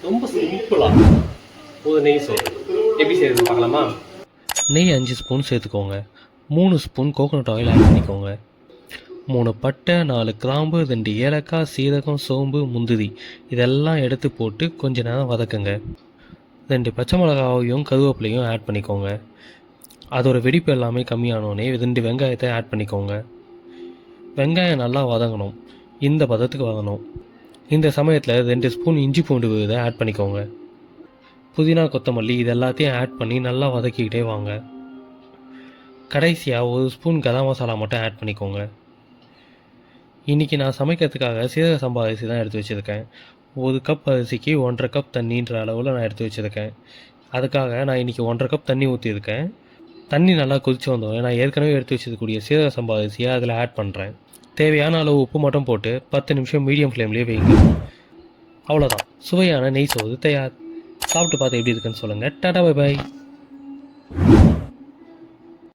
ரொம்ப சிம்பிளாக ஒரு நெய் சோறு எப்படி செய்யறதுன்னு பார்க்கலாமா? நெய் 5 ஸ்பூன் சேர்த்துக்கோங்க. 3 ஸ்பூன் கோகோனட் ஆயில் ஆட் பண்ணிக்கோங்க. 3 பட்டை, 4 கிராம்பு, 2 ஏலக்காய், சீரகம், சோம்பு, முந்திரி இதெல்லாம் எடுத்து போட்டு கொஞ்ச நேரம் வதக்குங்க. 2 பச்சை மிளகாவையும் கருவேப்பிலையும் ஆட் பண்ணிக்கோங்க. அதோட வெடிப்பு எல்லாமே கம்மியானோடனே 2 வெங்காயத்தை ஆட் பண்ணிக்கோங்க. வெங்காயம் நல்லா வதங்கணும். இந்த பதத்துக்கு வதங்கணும். இந்த சமயத்தில் 2 ஸ்பூன் இஞ்சி பூண்டு விழுதை ஆட் பண்ணிக்கோங்க. புதினா, கொத்தமல்லி இது எல்லாத்தையும் ஆட் பண்ணி நல்லா வதக்கிக்கிட்டே வாங்க. கடைசியாக 1 ஸ்பூன் கரம் மசாலா மட்டும் ஆட் பண்ணிக்கோங்க. இன்றைக்கி நான் சமைக்கிறதுக்காக சீரக சம்பா அரிசி தான் எடுத்து வச்சுருக்கேன். 1 கப் அரிசிக்கு 1.5 கப் தண்ணின்ற அளவில் நான் எடுத்து வச்சுருக்கேன். அதுக்காக நான் இன்றைக்கி 1.5 கப் தண்ணி ஊற்றிருக்கேன். தண்ணி நல்லா கொதித்து வந்தோடனே நான் ஏற்கனவே எடுத்து வச்சிருக்கக்கூடிய சீரக சம்பா அரிசியை அதில் ஆட் பண்ணுறேன். தேவையான அளவு உப்பு மட்டும் போட்டு 10 நிமிஷம் மீடியம் ஃப்ளேம்லேயே வைங்க. அவ்வளோதான், சுவையான நெய் சோறு தயார். சாப்பிட்டு பார்த்து எப்படி இருக்குன்னு சொல்லுங்கள். Tata, bye bye.